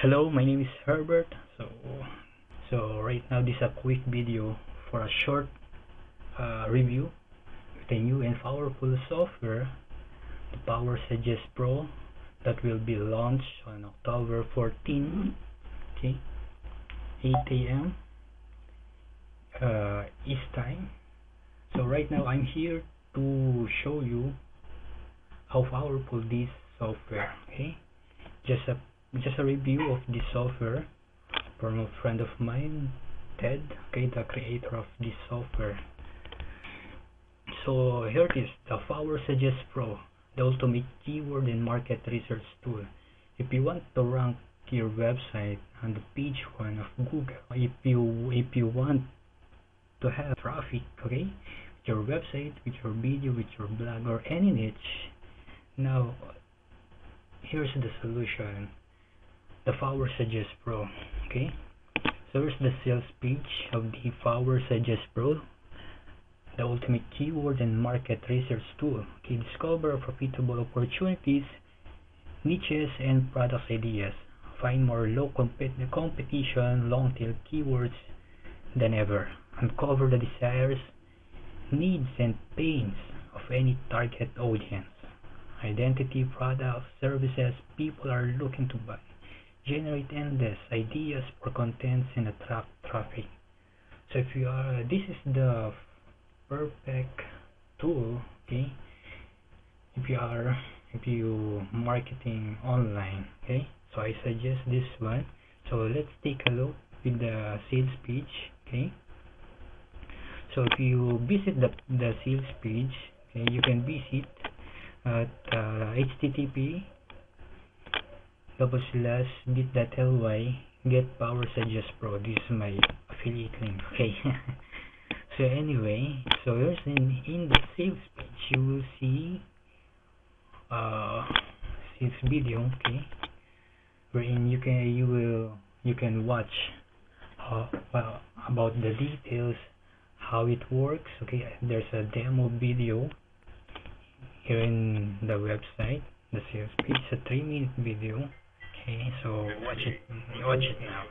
Hello, my name is Herbert. So right now this is a quick video for a short review with a new and powerful software, the Power Suggest Pro, that will be launched on October 14, okay, 8 a.m. East time. So right now I'm here to show you how powerful this software. Okay, just a review of this software from a friend of mine, Ted, okay, the creator of this software. So here it is, the Power Suggest Pro, the ultimate keyword and market research tool. If you want to rank your website on the page 1 of Google, if you want to have traffic, okay, with your website, with your video, with your blog, or any niche, now here's the solution, the Power Suggest Pro. Okay, so here's the sales page of the Power Suggest Pro, the ultimate keyword and market research tool. Okay, discover profitable opportunities, niches, and product ideas. Find more low competition, long tail keywords than ever. Uncover the desires, needs, and pains of any target audience. Identity, products, services people are looking to buy. Generate endless ideas for contents and attract traffic. So this is the perfect tool, okay, if you marketing online. Okay, so I suggest this one. So let's take a look with the sales page. Okay, so if you visit the sales page, okay, you can visit at http://bit.ly get Power Suggest Pro. This is my affiliate link. Okay. So anyway, so here's in the sales page you will see sales video, okay, wherein you can watch about the details, how it works. Okay, there's a demo video here in the website, the sales page. It's a 3-minute video. Okay, so watch it now.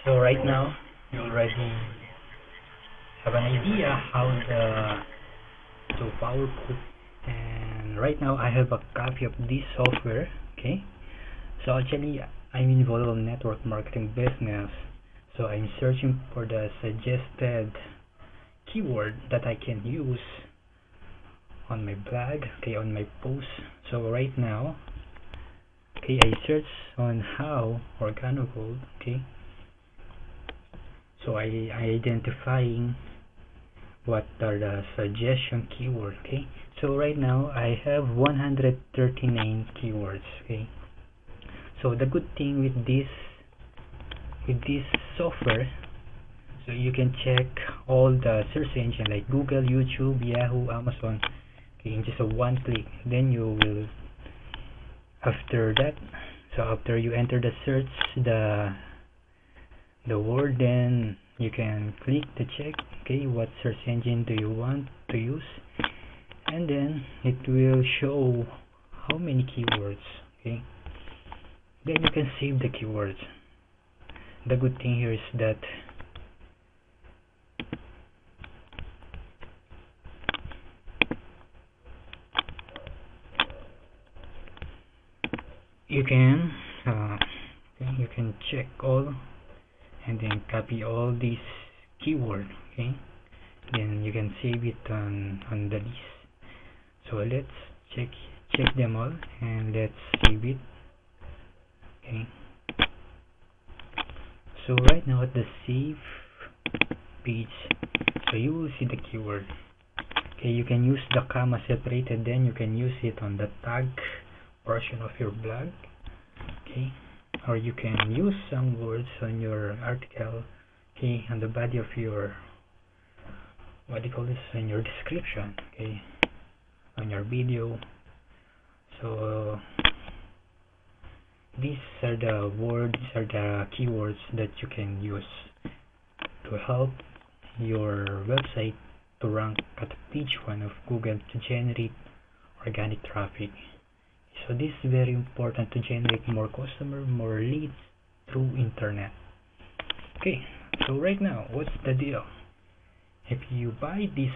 So right now you already have an idea how to PowerPoint, and right now I have a copy of this software. Okay, so actually I'm involved in network marketing business, so I'm searching for the suggested keyword that I can use on my blog, okay, on my post. So right now, okay, I search on how organogold, okay, so I identifying what are the suggestion keyword. Okay, so right now I have 139 keywords. Okay, so the good thing with this software, so you can check all the search engine like Google, YouTube, Yahoo, Amazon, okay, in just a one click. Then you will, after that, so after you enter the search the word, then you can click the check, okay, what search engine do you want to use, and then it will show how many keywords. Okay, then you can save the keywords. The good thing here is that you can okay, you can check all and then copy all these keywords. Okay, then you can save it on the list. So let's check them all and let's save it. Okay, so right now at the save page, so you will see the keyword. Okay, you can use the comma separated, then you can use it on the tag portion of your blog. Okay, or you can use some words on your article, okay, on the body of your, what do you call this, in your description, okay, on your video. So these are the words, these are the keywords that you can use to help your website to rank at page 1 of Google to generate organic traffic. So this is very important to generate more customer, more leads through internet. Okay, so right now, what's the deal? If you buy this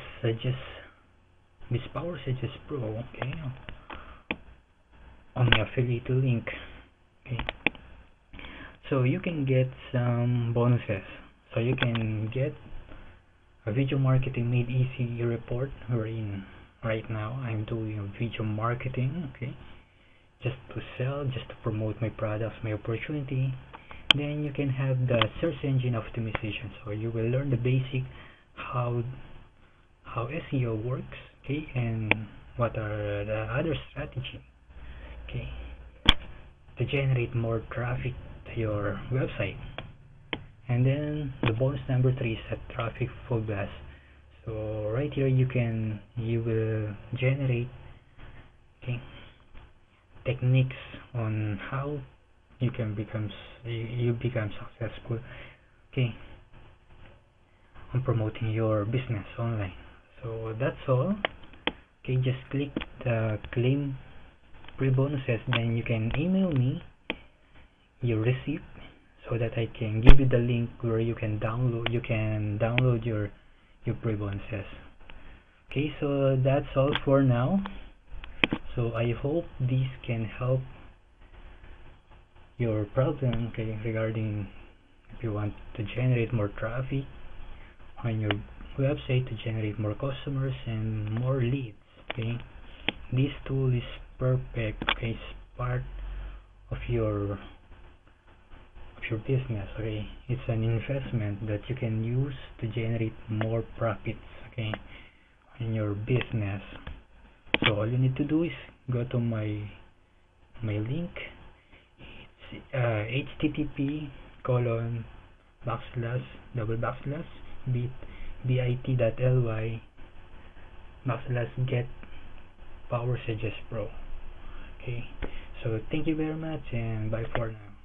Power Suggest Pro, okay, on the affiliate link, okay, so you can get some bonuses. So you can get a video marketing made easy report, wherein right now I'm doing video marketing, okay, just to sell, just to promote my products, my opportunity. Then you can have the search engine optimization, so you will learn the basic how SEO works, okay, and what are the other strategy, okay, to generate more traffic to your website. And then the bonus number 3 is a traffic full blast. So right here you will generate, okay, techniques on how you can become successful, okay, on promoting your business online. So that's all. Okay, just click the claim free bonuses, then you can email me your receipt so that I can give you the link where you can download your free bonuses. Okay, so that's all for now. So I hope this can help your problem, okay, regarding if you want to generate more traffic on your website, to generate more customers and more leads. Okay, this tool is perfect, okay, it's part of your business. Okay, it's an investment that you can use to generate more profits, okay, in your business. So all you need to do is go to my link. It's http://bit.ly/get Power Suggest Pro. Okay, so thank you very much and bye for now.